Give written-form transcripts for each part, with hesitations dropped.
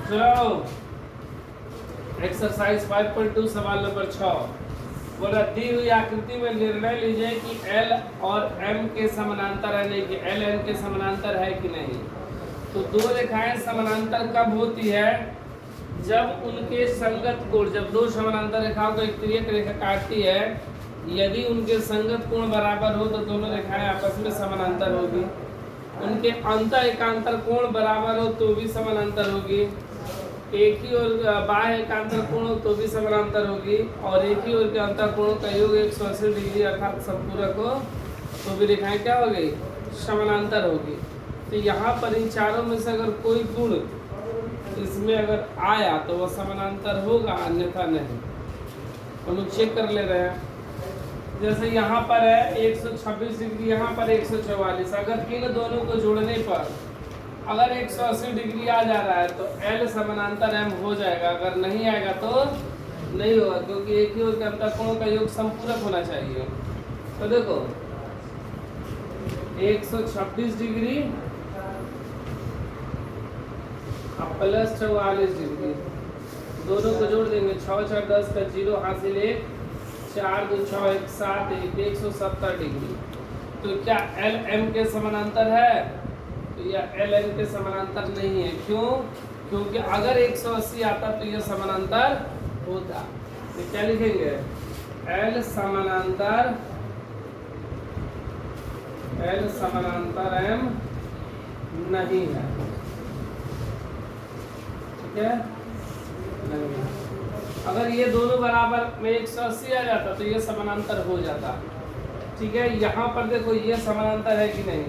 चलो एक्सरसाइज 5.2 सवाल नंबर 6 बोला दी हुई आकृति में निर्णय लीजिए कि L और M के समानांतर है नहीं कि L N के समानांतर है कि नहीं। तो दो रेखाएं समानांतर कब होती है? जब उनके संगत कोण, जब दो समानांतर रेखाओं को एक तिर्यक रेखा काटती है, यदि उनके संगत कोण बराबर हो तो दोनों रेखाएं आपस में समानांतर होगी। उनके अंतर एकांतर कोण बराबर हो तो भी समानांतर होगी। एक ही ओर बाह्य एकांतर कोण हो तो भी समानांतर होगी। और एक ही ओर के अंतर कोणों का योग 180 डिग्री अर्थात संपूरक हो तो भी रेखाएं क्या हो गई? समानांतर होगी। तो यहाँ पर इन चारों में से अगर कोई गुण इसमें अगर आया तो वह समानांतर होगा, अन्यथा नहीं। हम लोग चेक कर ले रहे हैं। जैसे यहाँ पर है 126 डिग्री, यहाँ पर 144। अगर इन दोनों को जोड़ने पर अगर 180 डिग्री आ जा रहा है तो L समानांतर M हो जाएगा। अगर नहीं आएगा तो नहीं होगा, क्योंकि एक ही ओर के अंतर कोणों का योग संपूरक होना चाहिए। तो देखो 126 डिग्री प्लस 44 डिग्री, दोनों को जोड़ देंगे। 6 4 10 का 0 हासिल 1, 4 2 6 1 7 1 170 डिग्री। तो क्या L M के समानांतर है? तो यह L N के समानांतर नहीं है। क्यों? क्योंकि अगर 180 आता तो यह समानांतर होता। तो क्या लिखेंगे? L समानांतर M नहीं है। ठीक है, नहीं है। अगर ये दोनों बराबर में 180 आ जाता तो ये समानांतर हो जाता। ठीक है, यहाँ पर देखो ये समानांतर है कि नहीं।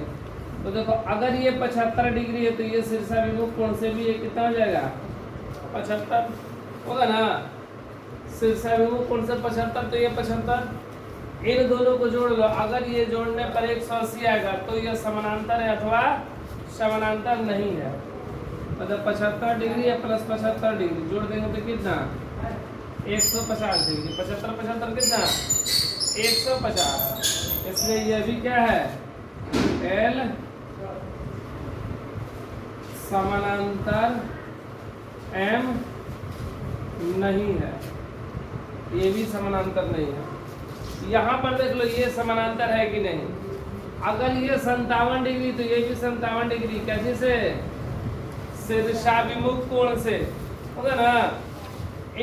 तो देखो अगर ये 75 डिग्री है तो ये शीर्षाभिमुख कोण से भी ये कितना हो जाएगा? 75 होगा ना। शीर्षाभिमुख कोण से 75 तो ये 75। इन दोनों को जोड़ लो। अगर ये जोड़ने पर 180 आएगा तो ये समानांतर है अथवा समानांतर नहीं है। मतलब 75 डिग्री या प्लस 75 डिग्री जोड़ देंगे तो कितना? 150 डिग्री। 75 75 कितना? 150। इसलिए यह भी क्या है? L समानांतर M नहीं है। ये भी समानांतर नहीं है। यहाँ पर देख लो ये समानांतर है कि नहीं। अगर ये 57 डिग्री तो ये भी 57 डिग्री। कैसे से? शीर्षाभिमुख कोण से होगा ना।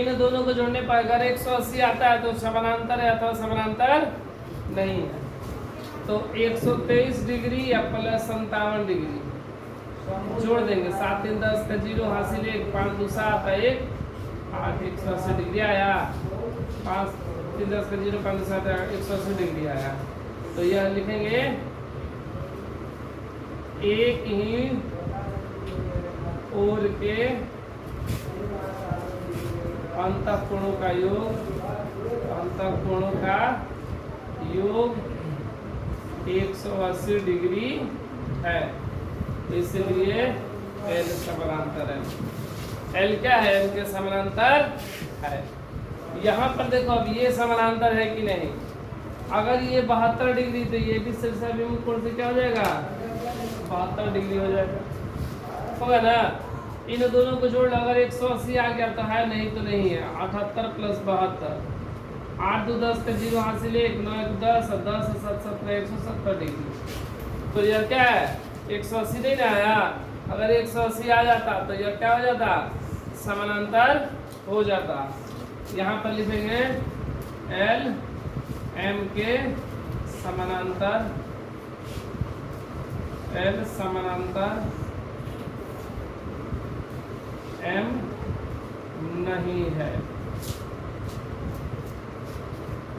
इन दोनों को जोड़ने पर अगर 180 आता है तो समानांतर है अथवा समानांतर नहीं है। तो 123 डिग्री या प्लस 57 डिग्री जोड़ देंगे। 7 3 10 का 0 हासिल 1, 5 2 7 1 8 180 डिग्री आया। 5 3 10 का 0 5 2 7 180 डिग्री आया। तो यह लिखेंगे एक ही ओर के अंतःकोणों का योग 180 डिग्री है। इसलिए L समानांतर है। L क्या है? L के समानांतर है। यहाँ पर देखो अब ये समानांतर है कि नहीं। अगर ये 72 डिग्री तो ये भी शीर्षाभिमुख कोण से क्या हो जाएगा? 72 डिग्री हो जाएगा। होगा ना। इन दोनों को जोड़ लो। अगर 180 आ गया तो है, नहीं तो नहीं है। 78 प्लस 72 8 2 10 का 0 हासिल 1 9 1 10 10 7 17 170 डिग्री। तो यह क्या है? 180 नहीं ना आया। अगर 180 आ जाता तो यह क्या हो जाता? समानांतर हो जाता। यहाँ पर लिखेंगे L M के समानांतर L समानांतर M नहीं है।